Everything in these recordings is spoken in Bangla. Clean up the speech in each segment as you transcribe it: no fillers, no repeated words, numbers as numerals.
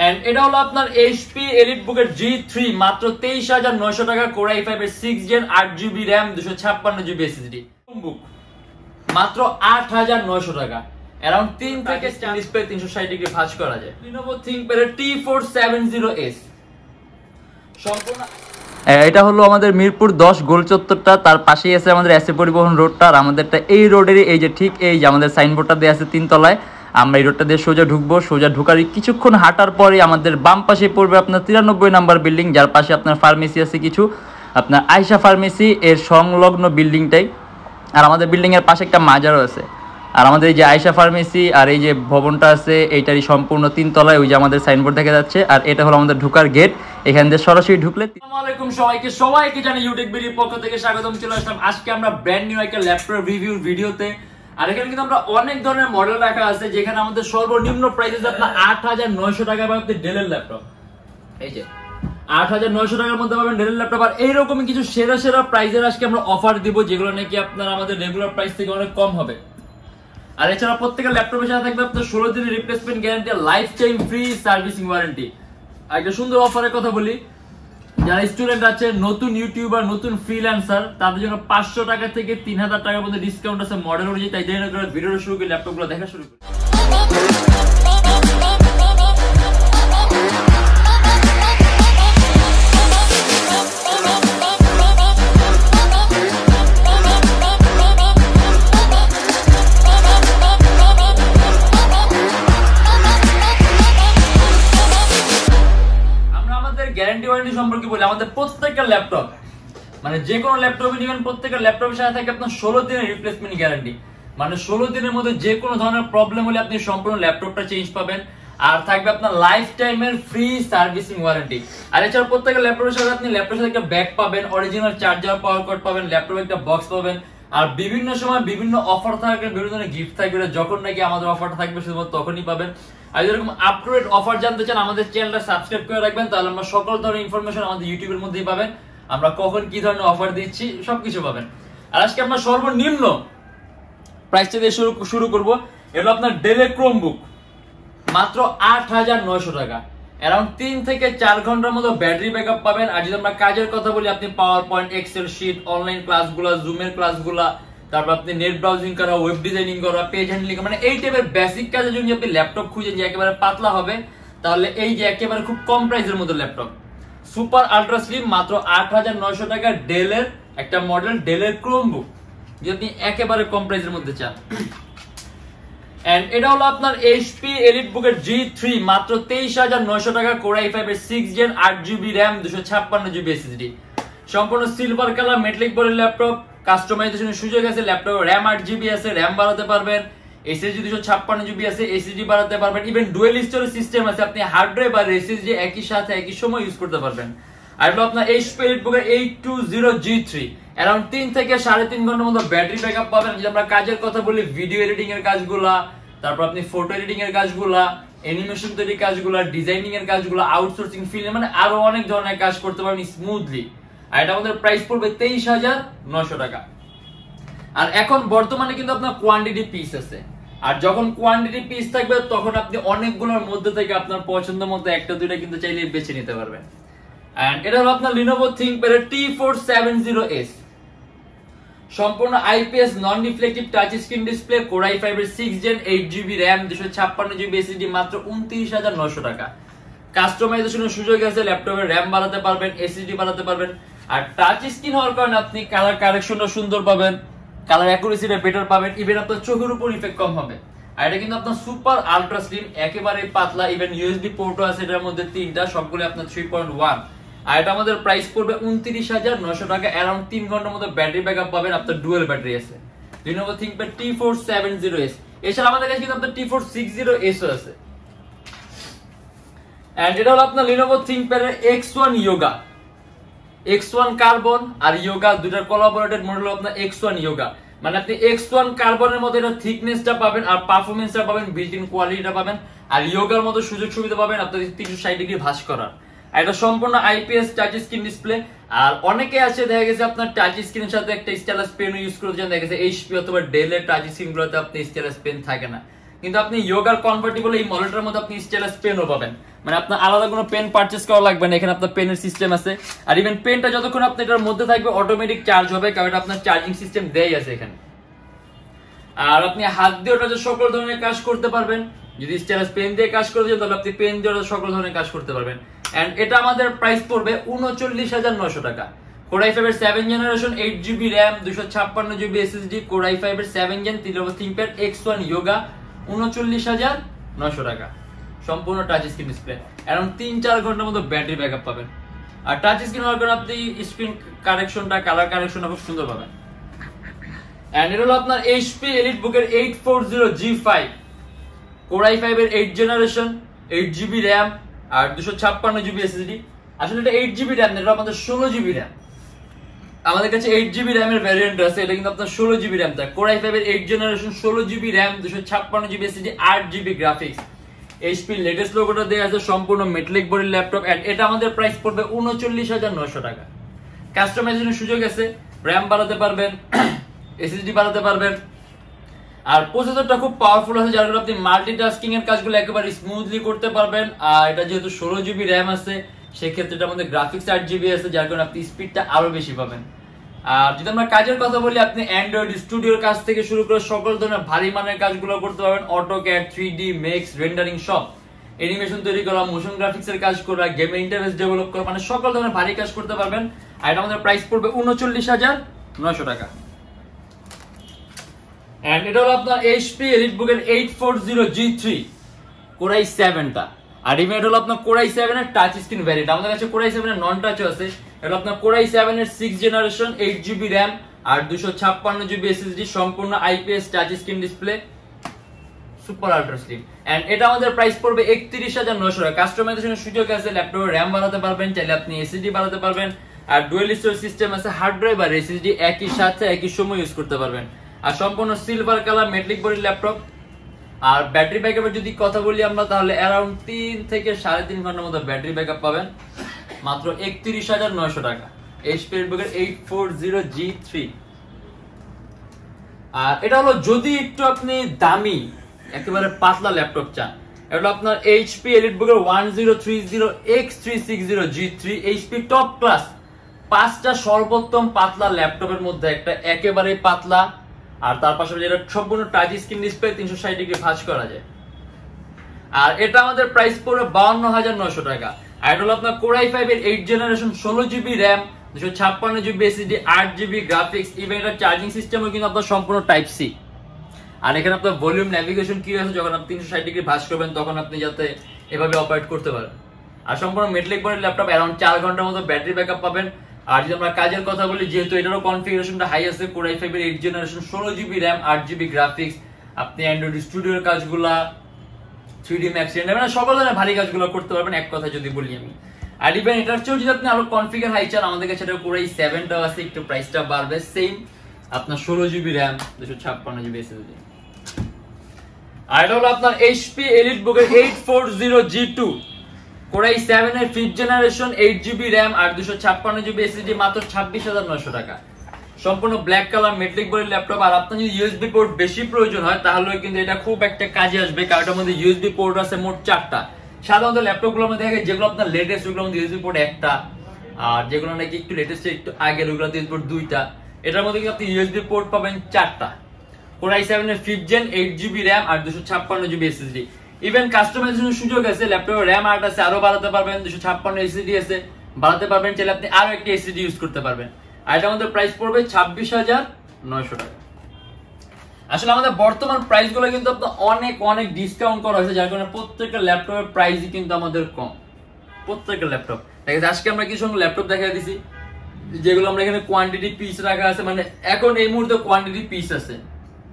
এন্ড এটা হলো আপনার এইচপি এলিটবুক এর G3 মাত্র 23900 টাকা, কোর i5 এর 6 gen 8GB RAM 256GB SSD বুক মাত্র 8900 টাকা, अराउंड 3 থেকে 4 ডিসপ্লে 360 ডিগ্রি ভাঁজ করা যায়। Lenovo ThinkPad এর T470S সম্পূর্ণ। এটা হলো আমাদের মিরপুর 10 গোল চত্বরটা, তার পাশেই আছে আমাদের এসএ পরিবহন রোডটা, আর আমাদেরটা এই রোডেরই এই যে ঠিক এই যে আমাদের সাইনবোর্ডটা দেয়া আছে 3 তলায়। আমরা এই রোডটা দিয়ে সোজা ঢুকবো, সোজা ঢুকার কিছুক্ষণ হাঁটার পরে আমাদের বাম পাশে পড়বে আপনার 93 নাম্বার বিল্ডিং, যার পাশে আপনার ফার্মেসি আছে কিছু, আপনার আয়শা ফার্মেসি এর সংলগ্ন বিল্ডিংটাই। আর আমাদের বিল্ডিং এর পাশে একটা মাজারও আছে। আর আমাদের এই যে আয়শা ফার্মেসি আর এই যে ভবনটা আছে এইটারই সম্পূর্ণ 3 তলায় ওই যে আমাদের সাইনবোর্ড দেখা যাচ্ছে। আর এটা হলো আমাদের ঢোকার গেট, এখান দিয়ে সরাসরি ঢুকলে। আসসালামু আলাইকুম সবাইকে জানি ইউটেকবিডির পক্ষ থেকে স্বাগতম। চলে আসলাম আজকে আমরা ব্র্যান্ড নিউ একটা ল্যাপটপ রিভিউ ভিডিওতে। আর এখানে কিন্তু আমরা অনেক ধরনের মডেল রাখা আছে, যেখানে আমাদের সর্বনিম্ন প্রাইস আছে আপনার 8900 টাকা পাবেন ডেলের ল্যাপটপ। এই যে 8900 টাকার মধ্যে পাবেন ডেলের ল্যাপটপ। আর এইরকমই কিছু সেরা প্রাইজের আজকে আমরা অফার দিব, যেগুলো নাকি আপনার আমাদের রেগুলার প্রাইস থেকে অনেক কম হবে। আর এছাড়া প্রত্যেকটা ল্যাপটপের সাথে থাকবে আপনার 16 দিনের replacement guarantee, life time free servicing warranty. একটা সুন্দর অফারের কথা বলি, যারা স্টুডেন্ট আছে, নতুন ইউটিউবার, নতুন ফ্রিল্যান্সার, তাদের জন্য 500 টাকা থেকে 3000 টাকার মধ্যে ডিসকাউন্ট আছে মডেল অনুযায়ী। তাই দেরি না করে ভিডিওটা শুরু করি, ল্যাপটপগুলো দেখা শুরু করি। গ্যারান্টি ওয়ারেন্টি সম্পর্কে বলি, আমাদের প্রত্যেকটা ল্যাপটপ মানে যে কোনো ল্যাপটপে নেবেন প্রত্যেকটা ল্যাপটপের সাথে থাকে আপনার 16 দিনের রিপ্লেসমেন্ট গ্যারান্টি। মানে 16 দিনের মধ্যে যে কোনো ধরনের প্রবলেম হলে আপনি সম্পূর্ণ ল্যাপটপটা চেঞ্জ পাবেন। আর থাকবে আপনার লাইফ টাইমের ফ্রি সার্ভিসিং ওয়ারেন্টি। আর এছাড়া প্রত্যেকটা ল্যাপটপের সাথে আপনি ল্যাপটপের সাথে একটা ব্যাগ পাবেন, অরিজিনাল চার্জার, পাওয়ার কর্ড পাবেন, ল্যাপটপে একটা বক্স পাবেন। আর বিভিন্ন সময় বিভিন্ন অফার থাকবে, বিভিন্ন ধরনের গিফট থাকবে, যখন নাকি আমাদের অফারটা থাকবে শুধুমাত্র তখনই পাবেন। আর এরকম আপ টু ডেট অফার জানতে চান, আমাদের চ্যানেলটা সাবস্ক্রাইব করে রাখবেন, তাহলে আমরা সকল ধরনের ইনফরমেশন আমাদের ইউটিউবের মধ্যেই পাবেন। আমরা কখন কি ধরনের অফার দিচ্ছি সবকিছু পাবেন। আর আজকে আমরা সর্বনিম্ন প্রাইসটা দিয়ে শুরু করব। এটা আপনার ডেল ক্রোমবুক মাত্র 8900 টাকা, अराउंड 3 থেকে 4 ঘন্টার মতো ব্যাটারি ব্যাকআপ পাবেন। আর যদি আমরা কাজের কথা বলি, আপনি power point, Excel sheet, online ক্লাসগুলো, জুমের ক্লাসগুলো, তারপর আপনি নেট ব্রাউজিং করা, ওয়েব ডিজাইনিং করা, পেজ হ্যান্ডলিং, মানে এই টাইপের বেসিক কাজের জন্য আপনি ল্যাপটপ খুঁজেন যে একেবারে পাতলা হবে, তাহলে এই যে একেবারে খুব কম প্রাইসের মধ্যে ল্যাপটপ সুপার আলট্রা স্লিম মাত্র 8900 টাকা, ডেলের একটা মডেল ডেলের ক্রোমবুক যদি আপনি একেবারে কম প্রাইসের মধ্যে চান। এন্ড এটা হলো আপনার এইচপি এলিটবুক এর G3 মাত্র 23900 টাকা, কোর i5 এর 6 gen 8GB RAM 256GB SSD সম্পূর্ণ সিলভার কালার মেটালিক বডির ল্যাপটপ। কাস্টমাইজেশনের সুযোগ আছে, ল্যাপটপে RAM 8GB আছে, RAM বাড়াতে পারবেন, SSD 256GB আছে, SSD বাড়াতে পারবেন, ইভেন ডুয়াল স্টোরেজ সিস্টেম আছে, আপনি হার্ড ড্রাইভ আর SSD একই সাথে একই সময় ইউজ করতে পারবেন। আর এটা আপনার এইচপি এলিটবুক এর 820G3 अराउंड 3 থেকে 3.5 ঘন্টার মতো ব্যাটারি ব্যাকআপ পাবেন। যদি আমরা কাজের কথা বলি, ভিডিও এডিটিং এর কাজগুলা, তারপর আপনি ফটো এডিটিং এর কাজগুলা, অ্যানিমেশন তৈরির কাজগুলা, ডিজাইনিং এর কাজগুলা, আউটসোর্সিং ফিল্ড, মানে আরো অনেক ধরনের কাজ করতে পারবেন স্মুথলি। আর এটা আমাদের প্রাইস পড়বে 23900 টাকা। আর এখন বর্তমানে কিন্তু আপনার কোয়ান্টিটি পিস আছে, আর যখন কোয়ান্টিটি পিস থাকবে তখন আপনি অনেকগুলোর মধ্যে থেকে আপনার পছন্দ মতো একটা দুইটা কিন্তু চাইলে বেছে নিতে পারবেন। এন্ড এটা হলো আপনার Lenovo ThinkPad এর T470S সম্পূর্ণ আইপিএস নন reflective touch screen display, core i5 এর 6 gen 8GB RAM 256GB SSD মাত্র 29900 টাকা। কাস্টমাইজেশনের সুযোগ আছে, ল্যাপটপের RAM বাড়াতে পারবেন, SSD বাড়াতে পারবেন। আর টাচ স্ক্রিন হওয়ার কারণে আপনি কালার কারেকশনটা সুন্দর পাবেন, কালার অ্যাকুরেসিটা বেটার পাবেন, ইভেন আপনার চোখের উপর ইফেক্ট কম হবে। আর এটা কিন্তু আপনার সুপার আলট্রা স্লিম, একেবারে পাতলা, ইভেন ইউএসবি পোর্টও আছে এটার মধ্যে 3টা, সবগুলো আপনার 3.1। আর এটা আমাদের প্রাইস পড়বে 29900 টাকা, अराउंड 3 ঘন্টার মতো ব্যাটারি ব্যাকআপ পাবেন, আপনার ডুয়াল ব্যাটারি আছে। Lenovo ThinkPad T470S। এছাড়া আমাদের কাছে কিন্তু আপনার T460S ও আছে। এন্ড এটা হলো আপনার Lenovo ThinkPad এর X1 Yoga, X1 কার্বন আর Yoga দুটার কোলাবোরেটেড মডেল আপনার X1 Yoga। মানে আপনি X1 কার্বনের মধ্যে এটা থিকনেসটা পাবেন, আর পারফরম্যান্সটা পাবেন, বিল্ট ইন কোয়ালিটিটা পাবেন, আর Yogaর মতো সুযোগ সুবিধা পাবেন আপনাদের 360 ডিগ্রি ভাঁজ করার। এটা সম্পূর্ণ আইপিএস টাচ স্ক্রিন ডিসপ্লে। আর অনেকে আছে দেখা গেছে আপনার টাচ স্ক্রিনের সাথে একটা স্টাইলাস পেন ইউজ করতে চান, দেখা গেছে এইচপি অথবা ডেল এর টাচ স্ক্রিন গুলোতে আপনি স্টাইলাস পেন থাকে না, কিন্তু আপনি যোগার কনভার্টেবল এই মডেলটার মধ্যে আপনি স্টাইলাস পেনও পাবেন, মানে আপনার আলাদা কোনো পেন পারচেজ করা লাগবে না, এখানে আপনার পেনের সিস্টেম আছে। আর ইভেন পেনটা যতক্ষণ আপনি এটার মধ্যে থাকবে অটোমেটিক চার্জ হবে, কারণ এটা আপনার চার্জিং সিস্টেম দেই আছে এখানে। আর আপনি হাত দিয়ে ওটা সকল ধরনের কাজ করতে পারবেন, যদি স্টাইলাস পেন দিয়ে কাজ করতে চান তাহলে আপনি পেন দিয়ে ওটা সকল ধরনের কাজ করতে পারবেন। এন্ড এটা আমাদের প্রাইস পড়বে ৩৯,৯০০ টাকা। Core i5 এর 7 generation 8GB RAM 256GB SSD Core i5 এর 7 জেন ThinkPad X1 Yoga ৩৯,৯০০ টাকা, সম্পূর্ণ টাচ স্ক্রিন ডিসপ্লে, अराउंड ৩-৪ ঘন্টার মতো ব্যাটারি ব্যাকআপ পাবেন। আর টাচ স্ক্রিন হওয়ার কারণে আপনি স্ক্রিন কারেকশনটা, কালার কারেকশনটা খুব সুন্দর পাবেন। এন্ড এটা হলো আপনার HP EliteBook এর 840G5 Core i5 এর 8 জেনারেশন 8GB RAM আর 256GB SSD। আসলে এটা 8GB RAM না, এটা আমাদের 16GB RAM। আমাদের কাছে 8GB RAM এর ভ্যারিয়েন্ট আছে, এটা কিন্তু আপনার 16GB RAM থাকে। Core i5 এর 8 generation 16GB RAM 256GB SSD 8GB graphics. HP latest লোগোটা দেয়া আছে, সম্পূর্ণ মেটালিক বডির ল্যাপটপ। এন্ড এটা আমাদের প্রাইস পড়বে ৩৯,৯০০ টাকা। কাস্টমাইজেশনের সুযোগ আছে, RAM বাড়াতে পারবেন, SSD বাড়াতে পারবেন। আর প্রসেসরটা খুব পাওয়ারফুল আছে, যার কারণে আপনি মাল্টিটাস্কিং এর কাজগুলো একেবারে স্মুথলি করতে পারবেন। আর এটা যেহেতু 16GB RAM আছে, সেক্ষেত্রে এটার মধ্যে গ্রাফিক্স 8GB আছে, যার কারণে আপনি স্পিডটা আরো বেশি পাবেন। আর যদি আমরা কাজের কথা বলি, আপনি অ্যান্ড্রয়েড স্টুডিওর কাজ থেকে শুরু করে সকল ধরনের ভারী মানের কাজগুলো করতে পারবেন। অটোক্যাড, 3D, মেক্স, রেন্ডারিং সব, অ্যানিমেশন তৈরি করা, মোশন গ্রাফিক্সের কাজ করা, গেমের ইন্টারফেস ডেভেলপ করা, মানে সকল ধরনের ভারী কাজ করতে পারবেন। আর এটা আমাদের প্রাইস পড়বে ৩৯,৯০০ টাকা। এন্ড এটা হলো আপনার HP EliteBook এর 840G3 Core i7 টা। আর ইভেন্ট হলো আপনার Core i7 এর টাচ স্ক্রিন ভ্যারিয়েন্ট। আমাদের কাছে Core i7 এর নন টাচও আছে। এটা আপনার Core i7 এর 6 জেনারেশন 8GB RAM আর 256GB SSD, সম্পূর্ণ IPS touch screen display, super ultra slim. And এটা আমাদের প্রাইস পড়বে ৩১,৯০০ টাকা। কাস্টমাইজেশনের সুযোগ আছে, ল্যাপটপে RAM বাড়াতে পারবেন, চাইলে আপনি SSD বাড়াতে পারবেন। আর ডুয়াল স্টোরেজ সিস্টেম আছে, হার্ড ড্রাইভ আর SSD একই সাথে একই সময় ইউজ করতে পারবেন। আর সম্পূর্ণ সিলভার কালার মেটালিক বডির ল্যাপটপ। আর ব্যাটারি ব্যাকআপের যদি কথা বলি আমরা, তাহলে অ্যারাউন্ড 3 থেকে 3.5 ঘন্টার মতো ব্যাটারি ব্যাকআপ পাবেন মাত্র ৩১,৯০০ টাকা। HP EliteBook এর 840G3। আর এটা হলো যদি একটু আপনি দামি একেবারে পাতলা ল্যাপটপ চান, এটা হলো আপনার HP EliteBook এর 1030X360G3 HP টপ ক্লাস 5টা সর্বোত্তম পাতলা ল্যাপটপের মধ্যে একটা, একেবারে পাতলা। আর তার পাশাপাশি এটা সম্পূর্ণ টাচ স্ক্রিন ডিসপ্লে, 360 ডিগ্রি ভাঁজ করা যায়। আর এটা আমাদের প্রাইস পড়বে ৫২,৯০০ টাকা। আর এটা হলো আপনার Core i5 এর 8 generation 16GB RAM 256GB SSD 8GB graphics. Even এটা চার্জিং সিস্টেমও কিন্তু আপনার সম্পূর্ণ টাইপ সি। আর এখানে আপনার ভলিউম ন্যাভিগেশন কি আছে, যখন আপনি 360 ডিগ্রি ভাঁজ করবেন তখন আপনি যাতে এভাবে অপারেট করতে পারেন। আর সম্পূর্ণ মেটালিক বডির ল্যাপটপ, অ্যারাউন্ড 4 ঘন্টার মতো ব্যাটারি ব্যাকআপ পাবেন। আর যদি আমরা কাজের কথা বলি, যেহেতু এটারও কনফিগারেশনটা হাই আছে, Core i5 এর 8 generation 16GB RAM 8GB graphics, আপনি অ্যান্ড্রয়েড স্টুডিওর কাজগুলা, 3D Max মানে সকল ধরনের ভারী কাজগুলো করতে পারবেন, এক কথা যদি বলি আমি। আর ইভেন এটার চেয়েও যদি আপনি আরো কনফিগার হাই চান, আমাদের কাছে এটা Core i7 টাও আছে, একটু প্রাইসটা বাড়বে, সেম আপনার 16GB RAM 256GB SSD। আর এটা হলো আপনার HP EliteBook এর 840G2 Core i7 এর 5th জেনারেশন 8GB RAM আর 256GB SSD, মাত্র 26,৯০০ টাকা। সম্পূর্ণ ব্ল্যাক কালার মেটালিক বডির ল্যাপটপ। আর আপনার যদি USB পোর্ট বেশি প্রয়োজন হয়, তাহলে কিন্তু এটা খুব একটা কাজে আসবে, কারণ এটার মধ্যে USB পোর্ট আছে মোট 4টা। সাধারণত ল্যাপটপগুলোর মধ্যে থাকে যেগুলো আপনার লেটেস্ট, ওগুলোর মধ্যে USB পোর্ট একটা, আর যেগুলো নাকি একটু লেটেস্ট, একটু আগের, ওগুলোতে USB পোর্ট 2টা। এটার মধ্যে কিন্তু আপনি USB পোর্ট পাবেন 4টা। Core i7 এর 5th জেন 8GB RAM আর 256GB SSD। ইভেন কাস্টমাইজেশনের সুযোগ আছে, ল্যাপটপে RAM আর আছে, আরো বাড়াতে পারবেন, 256 SSD আছে, বাড়াতে পারবেন, চাইলে আপনি আরো একটা SSD ইউজ করতে পারবেন। আর এটা আমাদের প্রাইস পড়বে 26,৯০০ টাকা। আসলে আমাদের বর্তমান প্রাইস গুলো কিন্তু আপনার অনেক অনেক ডিসকাউন্ট করা হয়েছে, যার কারণে প্রত্যেকটা ল্যাপটপের প্রাইসই কিন্তু আমাদের কম, প্রত্যেকটা ল্যাপটপ। আজকে আমরা কিছু ল্যাপটপ দেখাই দিছি, যেগুলো আমরা এখানে কোয়ান্টিটি পিস রাখা আছে, মানে এখন এই মুহূর্তে কোয়ান্টিটি পিস আছে।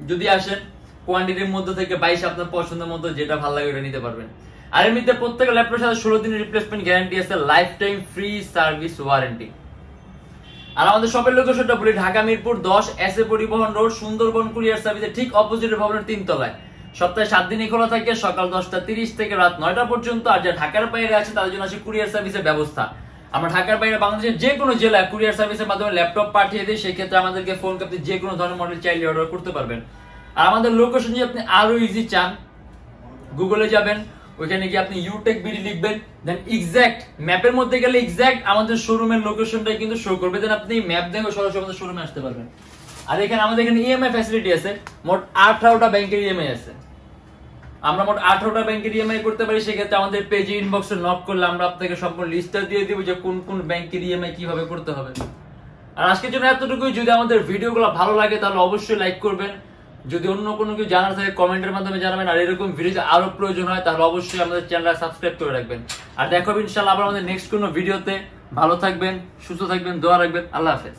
যদি আসেন কোয়ান্টিটির মধ্যে থেকে 22 আপনার পছন্দের মতো যেটা ভালো লাগে ওটা নিতে পারবেন। আর এমনিতে প্রত্যেকটা ল্যাপটপের সাথে 16 দিনের রিপ্লেসমেন্ট গ্যারান্টি আছে, life time free service warranty. আর আমাদের শপের লোকেশনটা বলি, Dhaka Mirpur 10 SA Paribahan road, Sundarban courier সার্ভিসের ঠিক অপোজিট ভবনের 3 তলায়। সপ্তাহে 7 দিনই খোলা থাকে, সকাল 10:30 থেকে রাত 9টা পর্যন্ত। আর যারা ঢাকার বাইরে আছে তাদের জন্য আছে কুরিয়ার সার্ভিসের ব্যবস্থা। আমরা ঢাকার বাইরে বাংলাদেশের যে কোনো জেলায় কুরিয়ার সার্ভিসের মাধ্যমে ল্যাপটপ পাঠিয়ে দিই, সেক্ষেত্রে আমাদেরকে ফোন করতে যে কোনো ধরনের মডেল চাইলে অর্ডার করতে পারবেন। আর আমাদের লোকেশন যদি আপনি আরো ইজি চান, গুগলে যাবেন, ওইখানে গিয়ে আপনি Youtechbd লিখবেন, দেন এক্সাক্ট ম্যাপের মধ্যে গেলে এক্সাক্ট আমাদের শোরুমের লোকেশনটাই কিন্তু শো করবে, দেন আপনি ম্যাপ দেখে সরাসরি আমাদের শোরুমে আসতে পারবেন। আর এখানে আমাদের এখানে ইএমআই ফ্যাসিলিটি আছে, মোট 18টা ব্যাংকের ইএমআই আছে। আমরা মোট 18টা ব্যাংকের ইএমআই করতে পারি। সেক্ষেত্রে আমাদের পেজে ইনবক্সে নক করলে আমরা আপনাকে সম্পূর্ণ লিস্টটা দিয়ে দিব যে কোন কোন ব্যাংকের ইএমআই কিভাবে করতে হবে। আর আজকের জন্য এতটুকুই। যদি আমাদের ভিডিওগুলো ভালো লাগে তাহলে অবশ্যই লাইক করবেন, যদি অন্য কোনো কিছু জানার থাকে কমেন্টের মাধ্যমে জানাবেন, আর এরকম ভিডিও আরো প্রয়োজন হয় তাহলে অবশ্যই আমাদের চ্যানেলটা সাবস্ক্রাইব করে রাখবেন। আর দেখা হবে ইনশাআল্লাহ আবার আমাদের নেক্সট কোনো ভিডিওতে। ভালো থাকবেন, সুস্থ থাকবেন, দোয়া রাখবেন। আল্লাহ হাফেজ।